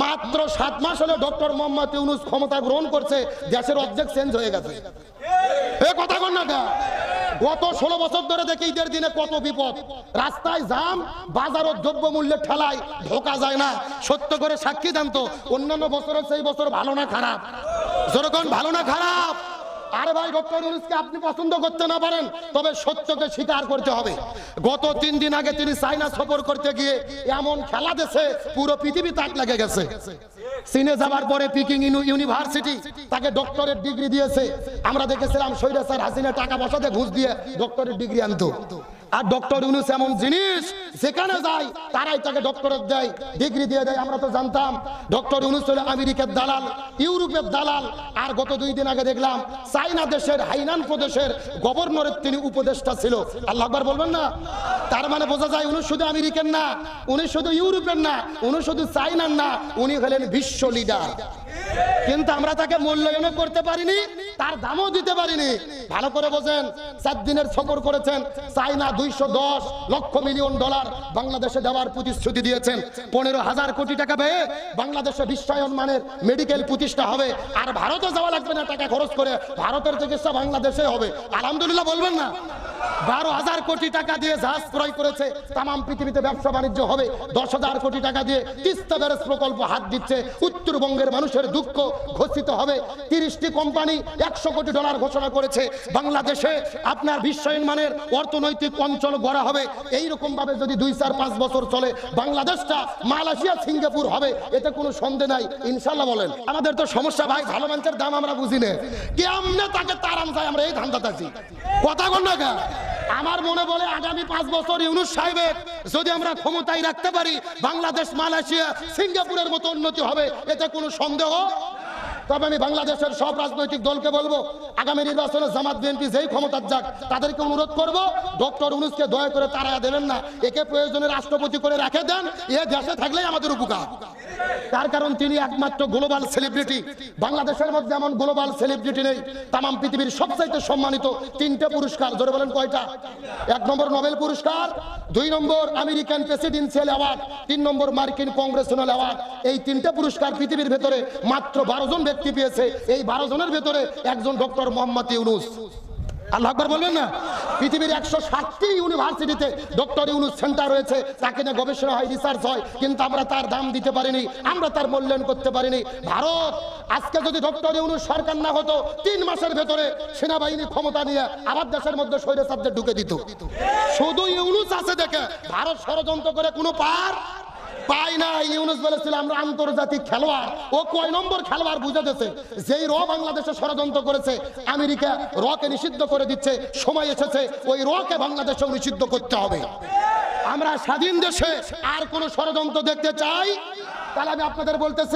মাত্র 7 মাস হলে ডক্টর মোহাম্মদ ইউনূস ক্ষমতা গ্রহণ করছে, দেশের অবজেক্ট চেঞ্জ হয়ে গেছে। এ কথা কন না গা। গত 16 বছর ধরে দেখি ঈদের দিনে কত বিপদ, রাস্তায় জাম, বাজারও দ্রব্য মূল্যের ঠেলায় ঢোকা যায় না। সত্য করে সাক্ষী দেন তো, অন্যান্য বছরের সেই বছর ভালো না খারাপ? যেরকম ভালো না খারাপ? আরে ভাই, ডক্টর ইউনূসকে আপনি পছন্দ করতে না পারেন, তবে সত্যকে স্বীকার করতে হবে। গত 3 দিন আগে তিনি চায়না সফর করতে গিয়ে এমন খেলা দেশে পুরো পৃথিবী তাক লেগে গেছে। চীনে যাবার পরে পিকিং ইউনিভার্সিটি তাকে ডক্টরেট ডিগ্রি দিয়েছে। আমরা দেখেছিলাম স্বৈরাচার হাসিনা টাকা পয়সাতে ঘুষ দিয়ে ডক্টরেট ডিগ্রি আনতো। আর ডক্টর ইউনূস এমন জিনিস, যেখানে যায় তারাই তাকে ডক্টরেট দেয়, ডিগ্রি দিয়ে দেয়। আমরা তো জানতাম ডক্টর ইউনূস হলো আমেরিকার দালাল, ইউরোপের দালাল। আর গত 2 দিন আগে দেখলাম চায়না দেশের হাইনান প্রদেশের গভর্নরের তিনি উপদেষ্টা ছিল। আল্লাহু আকবার বলবেন না? তার মানে বোঝা যায় উনি শুধু আমেরিকান না, উনি শুধু ইউরোপের না, উনি শুধু চায়নার না, উনি হলেন বিশ্ব লিডার। কিন্তু আমরা তাকে মূল্যায়ন করতে পারিনি, তার দামও দিতে পারিনি। ভালো করে বোঝেন, 4 দিনের সফর করেছেন। চায়না 210 লক্ষ মিলিয়ন ডলার বাংলাদেশে দেওয়ার প্রতিশ্রুতি দিয়েছেন। 15,000 কোটি টাকা ব্যয়ে বাংলাদেশে বিশ্বায়ন মানের মেডিকেল প্রতিষ্ঠা হবে। আর ভারতে যাওয়া লাগবে না টাকা খরচ করে, ভারতের চিকিৎসা বাংলাদেশে হবে। আলহামদুলিল্লাহ বলবেন না? 12,000 কোটি টাকা দিয়ে জাহাজ ক্রয় করেছে, তাম পৃথিবীতে ব্যবসা বাণিজ্য হবে। 10,000 কোটি টাকা দিয়ে তিস্তা ব্যারেজ প্রকল্প হাত দিচ্ছে, উত্তরবঙ্গের মানুষের দুঃখ ঘোষিত হবে। 30টি কোম্পানি 100 কোটি ডলার ঘোষণা করেছে। বাংলাদেশে আপনার বিশ্বায়ন মানের অর্থনৈতিক অঞ্চল গড়া হবে। এইরকম ভাবে যদি 2-4-5 বছর চলে, বাংলাদেশটা মালয়েশিয়া সিঙ্গাপুর হবে, এতে কোনো সন্দেহ নাই। ইনশাআল্লাহ বলেন। আমাদের তো সমস্যা ভাই, ভালো মানুষের দাম আমরা বুঝি না, কেমনে তাকে তারাম যায়, আমরা এই ধান্দাতে আছি। কথা কন না গা। আমার মনে বলে আগামী 5 বছর ইউনূস সাহেবের যদি আমরা ক্ষমতায় রাখতে পারি, বাংলাদেশ মালয়েশিয়া সিঙ্গাপুরের মতো উন্নতি হবে, এতে কোনো সন্দেহ। তবে আমি বাংলাদেশের সব রাজনৈতিক দলকে বলবো, আগামী নির্বাচনে জামাত বিএনপি যেই ক্ষমতার যাক, তাদেরকে অনুরোধ করব, ডক্টর ইউনূসকে দয়া করে তাড়ায়া দেবেন না। একে প্রয়োজনে রাষ্ট্রপতি করে রেখে দেন, এ দেশে থাকলেই আমাদের উপকার। তার কারণ তিনি একমাত্র গ্লোবাল সেলিব্রিটি। বাংলাদেশের মধ্যে এমন গ্লোবাল সেলিব্রিটি নেই। তামাম পৃথিবীর সবচাইতে সম্মানিত 3টে পুরস্কার, জোরে বলেন কয়টা? 1 নম্বর নোবেল পুরস্কার, 2 নম্বর আমেরিকান প্রেসিডেন্সিয়াল অ্যাওয়ার্ড, 3 নম্বর মার্কিন কংগ্রেসনাল অ্যাওয়ার্ড। এই 3টে পুরস্কার পৃথিবীর ভেতরে মাত্র 12 জন ব্যক্তি পেয়েছে। এই 12 জনের ভেতরে একজন ডক্টর মোহাম্মদ ইউনূস। আল্লাহু আকবার বলবেন না? পৃথিবীর 160টি ইউনিভার্সিটিতে ডক্টর ইউনূস সেন্টার রয়েছে, তাকে নিয়ে গবেষণা হয়, রিসার্চ হয়, কিন্তু আমরা তার দাম দিতে পারিনি, আমরা তার মূল্যায়ন করতে পারিনি। ভারত আজকে যদি ডক্টর ইউনূস সরকার না হতো, 3 মাসের ভেতরে সেনাবাহিনী ক্ষমতা নিয়ে আবার দেশের মধ্যে স্বৈরাচারদের ঢুকে দিত। শুধু ইউনূস আছে দেখে ভারত ষড়যন্ত্র করে কোনো পার পাই না। ইউনূস বলেছিল আমরা আন্তর্জাতিক খেলোয়াড়। ও কয় নম্বর খেলোয়াড় বুঝে দিয়েছে। যেই বাংলাদেশে ষড়যন্ত্র করেছে, আমেরিকা কে নিষিদ্ধ করে দিচ্ছে। সময় এসেছে ওই কে বাংলাদেশেও নিষিদ্ধ করতে হবে। আমরা স্বাধীন দেশে আর কোন ষড়যন্ত্র দেখতে চাই? তাহলে আমি আপনাদের বলতেছি,